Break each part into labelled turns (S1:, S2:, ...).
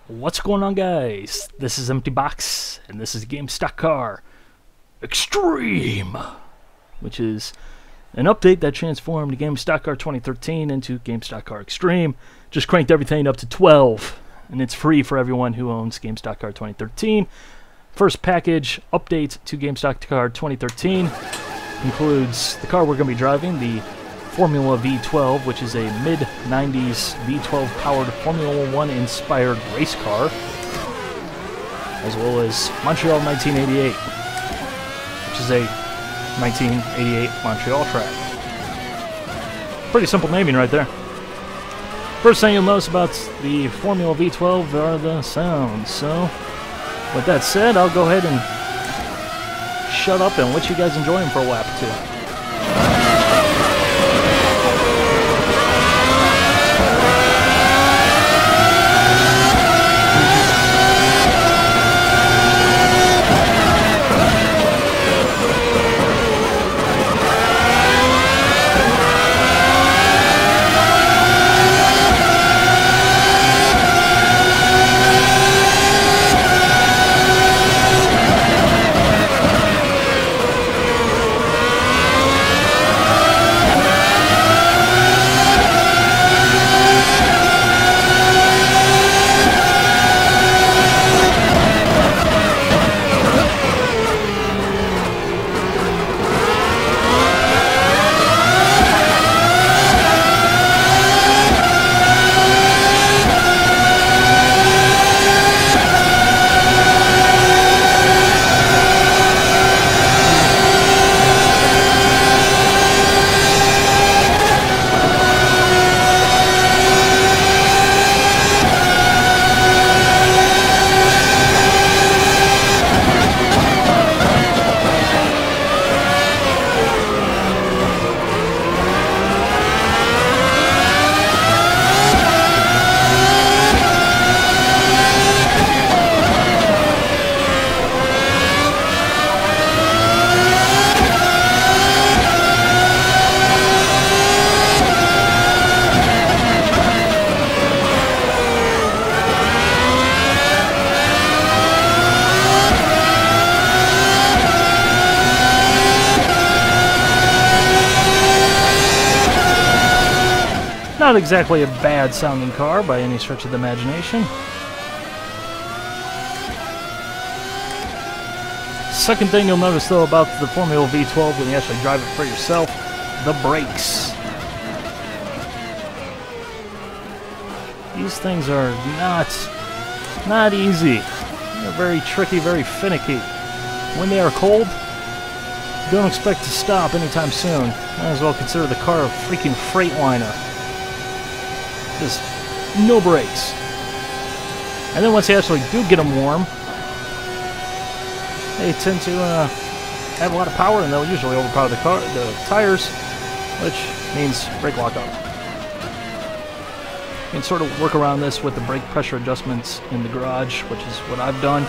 S1: What's going on, guys? This is Empty Box, and this is Game Stock Car Extreme, which is an update that transformed Game Stock Car 2013 into Game Stock Car Extreme. Just cranked everything up to 12, and it's free for everyone who owns Game Stock Car 2013. First package update to Game Stock Car 2013 includes the car we're going to be driving, the Formula V12, which is a mid-90s V12 powered Formula 1 inspired race car, as well as Montreal 1988, which is a 1988 Montreal track. Pretty simple naming right there. First thing you'll notice about the Formula V12 are the sounds. So, with that said, I'll go ahead and shut up and let you guys enjoy them for a lap or two. Not exactly a bad sounding car by any stretch of the imagination. Second thing you'll notice though about the Formula V12 when you actually drive it for yourself, the brakes. These things are not easy. They're very tricky, very finicky. When they are cold, don't expect to stop anytime soon. Might as well consider the car a freaking Freightliner. Just no brakes. And then once you actually do get them warm, they tend to have a lot of power, and they'll usually overpower the tires, which means brake lockup. You can sort of work around this with the brake pressure adjustments in the garage, which is what I've done.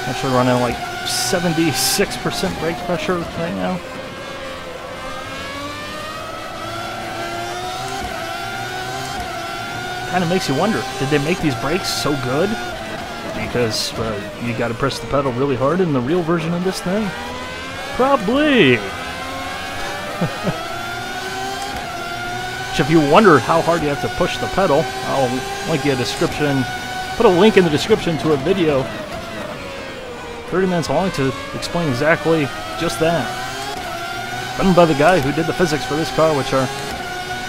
S1: Actually running like 76% brake pressure right now. Kind of makes you wonder, did they make these brakes so good? Because you got to press the pedal really hard in the real version of this thing? Probably! If you wonder how hard you have to push the pedal, I'll link you a description, put a link in the description to a video 30 minutes long to explain exactly just that. Done by the guy who did the physics for this car, which are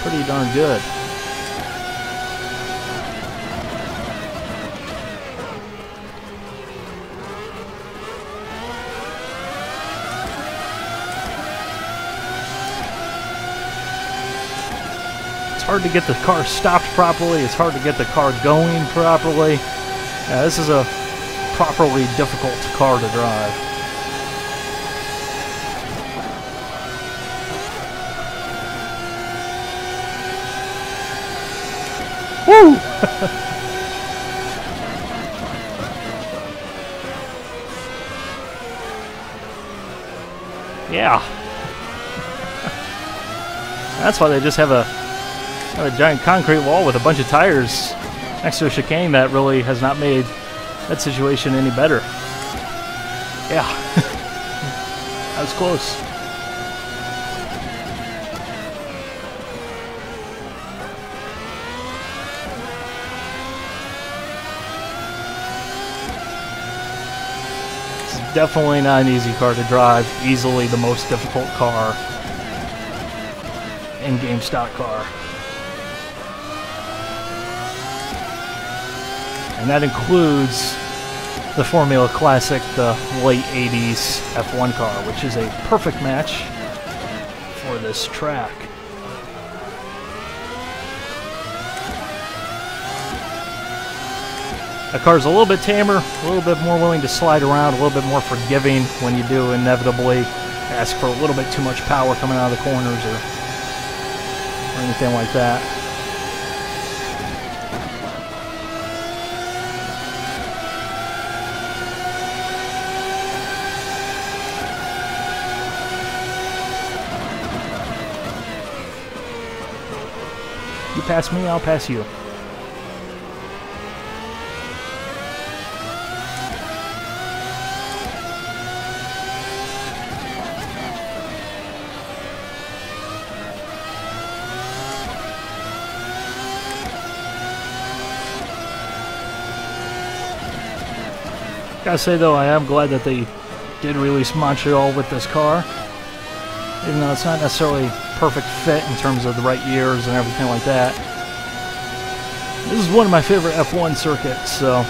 S1: pretty darn good. It's hard to get the car stopped properly. It's hard to get the car going properly. Yeah, this is a properly difficult car to drive. Woo! Yeah. That's why they just have a Got a giant concrete wall with a bunch of tires next to a chicane that really has not made that situation any better. Yeah, that was close. It's definitely not an easy car to drive. Easily the most difficult car in-game stock car. And that includes the Formula Classic, the late 80s F1 car, which is a perfect match for this track. The car's a little bit tamer, a little bit more willing to slide around, a little bit more forgiving when you do inevitably ask for a little bit too much power coming out of the corners or anything like that. You pass me, I'll pass you. Gotta say though, I am glad that they did release Montreal with this car. Even though it's not necessarily perfect fit in terms of the right years and everything like that. This is one of my favorite F1 circuits, so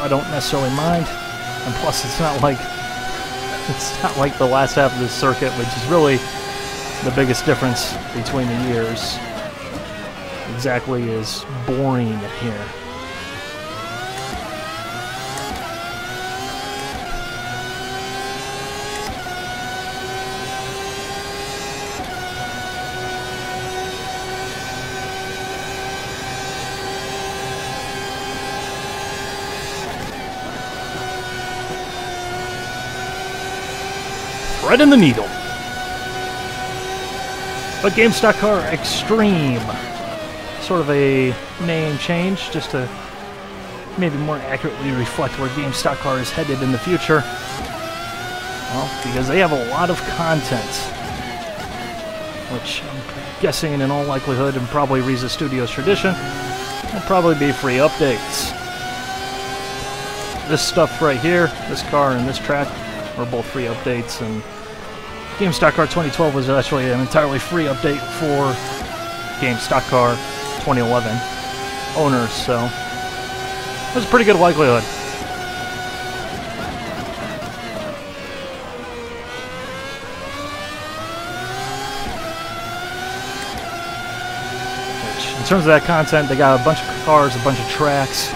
S1: I don't necessarily mind. And plus, it's not like the last half of this circuit, which is really the biggest difference between the years. Exactly is boring here. Thread in the needle. But Game Stock Car Extreme. Sort of a name change just to maybe more accurately reflect where Game Stock Car is headed in the future. Well, because they have a lot of content, which I'm guessing in all likelihood, and probably Riza Studios tradition, will probably be free updates. This stuff right here, this car and this track, are both free updates, and Game Stock Car 2012 was actually an entirely free update for Game Stock Car 2011 owners, so there's a pretty good likelihood. Which, in terms of that content, they got a bunch of cars, a bunch of tracks.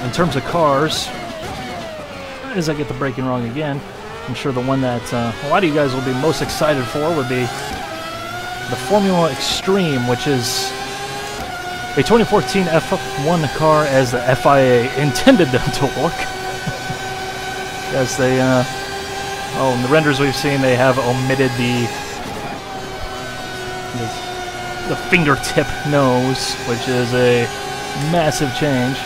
S1: In terms of cars, as I get the braking wrong again, I'm sure the one that a lot of you guys will be most excited for would be the Formula Extreme, which is a 2014 F1 car as the FIA intended them to look. As they, in the renders we've seen, they have omitted the fingertip nose, which is a massive change.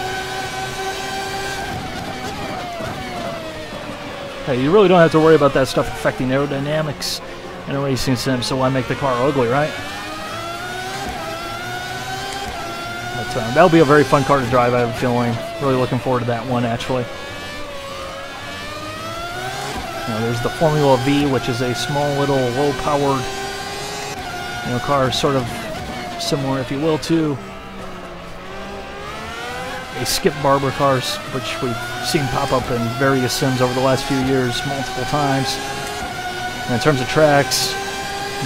S1: Hey, you really don't have to worry about that stuff affecting aerodynamics in a racing sim, so why make the car ugly, right? But that'll be a very fun car to drive, I have a feeling. Really looking forward to that one, actually. There's the Formula V, which is a small little low-powered car, sort of similar, if you will, to a Skip Barber cars, which we've seen pop up in various sims over the last few years multiple times. And in terms of tracks,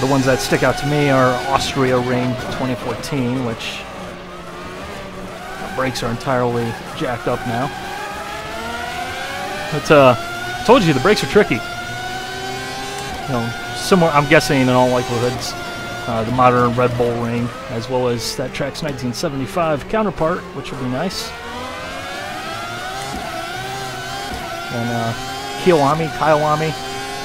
S1: the ones that stick out to me are Austria Ring 2014, which the brakes are entirely jacked up now. But I told you the brakes are tricky. Similar, I'm guessing in all likelihoods, the modern Red Bull Ring, as well as that track's 1975 counterpart, which will be nice. And Kyalami,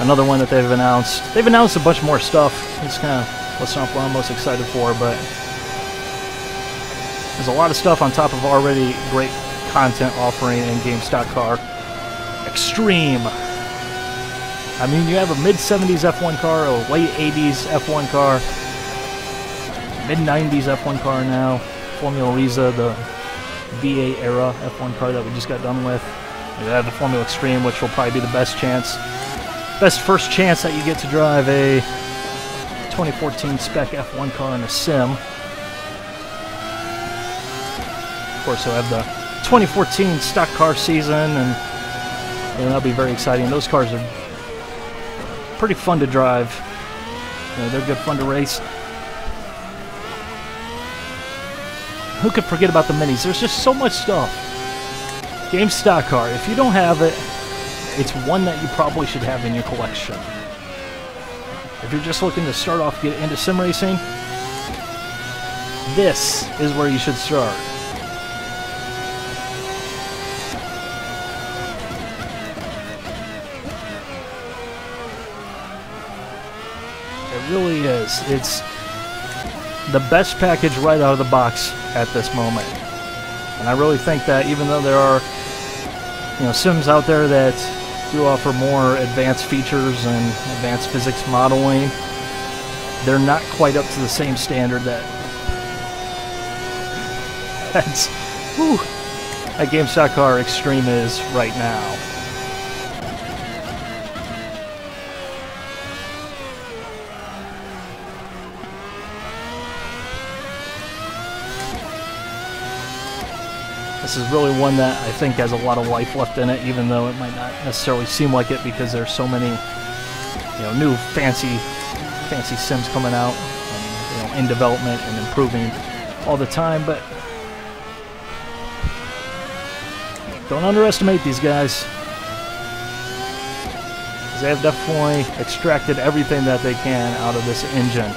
S1: Another one that they've announced. They've announced a bunch more stuff. It's kind of what's not what I'm most excited for, but there's a lot of stuff on top of already great content offering in GameStop Car. Extreme. I mean, you have a mid-70s F1 car, a late 80s F1 car, mid-90s F1 car now, Formula Risa, the V8 era F1 car that we just got done with. You have the Formula Extreme, which will probably be the best first chance that you get to drive a 2014 spec F1 car in a sim. Of course, you'll have the 2014 stock car season, and that'll be very exciting. Those cars are pretty fun to drive. You know, they're good fun to race. Who could forget about the minis? There's just so much stuff. GameStop Car. If you don't have it, it's one that you probably should have in your collection. If you're just looking to start off, get into sim racing, this is where you should start. It really is. It's the best package right out of the box at this moment. And I really think that even though there are, you know, sims out there that do offer more advanced features and advanced physics modeling, they're not quite up to the same standard that GameStop Car Extreme is right now. This is really one that I think has a lot of life left in it, even though it might not necessarily seem like it because there's so many, you know, new fancy sims coming out, and, you know, in development and improving all the time. But don't underestimate these guys, because they have definitely extracted everything that they can out of this engine.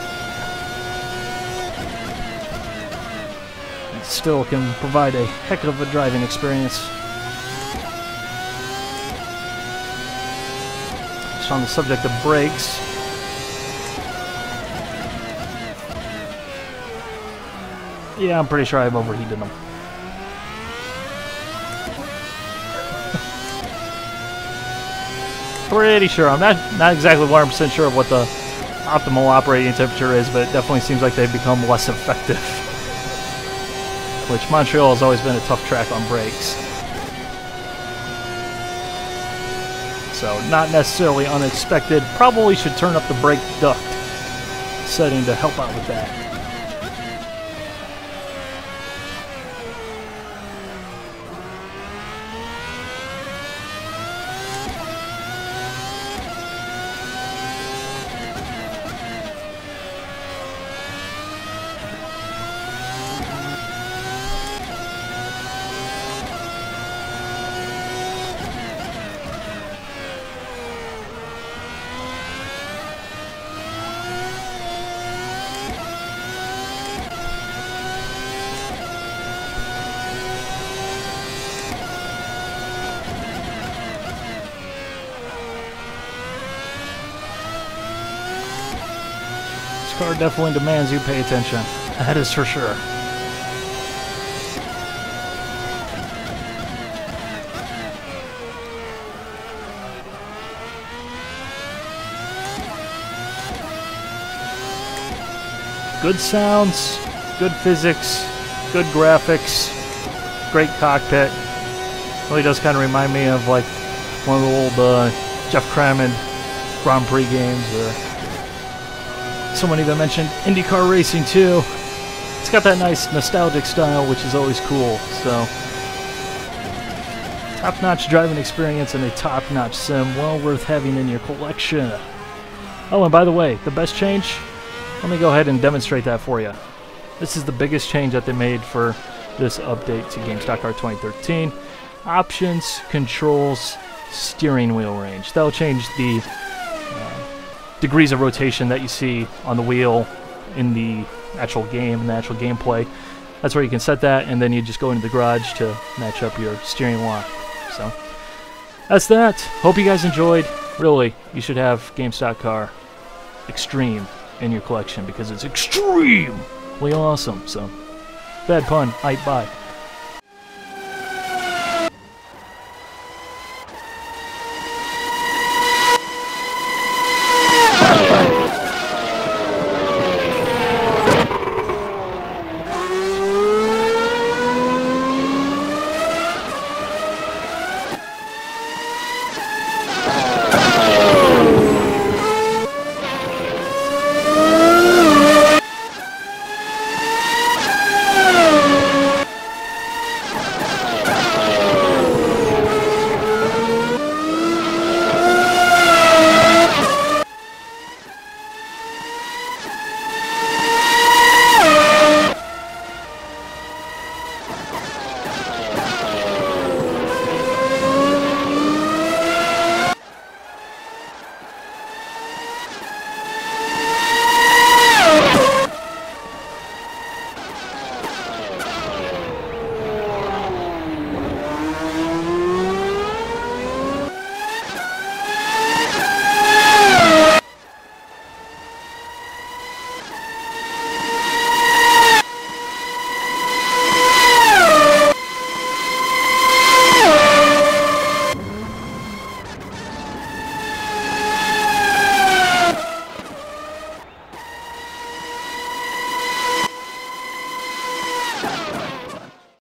S1: Still can provide a heck of a driving experience. Just on the subject of brakes, yeah, I'm pretty sure I've overheated them. Pretty sure. I'm not exactly 100% sure of what the optimal operating temperature is, but it definitely seems like they've become less effective. Which Montreal has always been a tough track on brakes. So, not necessarily unexpected. Probably should turn up the brake duct setting to help out with that. Car definitely demands you pay attention. That is for sure. Good sounds, good physics, good graphics, great cockpit. Really does kind of remind me of like one of the old Jeff Crammond Grand Prix games, or someone even mentioned IndyCar racing too. It's got that nice nostalgic style, which is always cool. So, top-notch driving experience and a top-notch sim, well worth having in your collection. Oh, and by the way, the best change, let me go ahead and demonstrate that for you. This is the biggest change that they made for this update to GameStop Car 2013. Options, controls, steering wheel range. That'll change the degrees of rotation that you see on the wheel in the actual game, in the actual gameplay. That's where you can set that, and then you just go into the garage to match up your steering lock. So, that's that. Hope you guys enjoyed. really, you should have GameStop Car Extreme in your collection because it's extremely awesome. So, bad pun. Bye.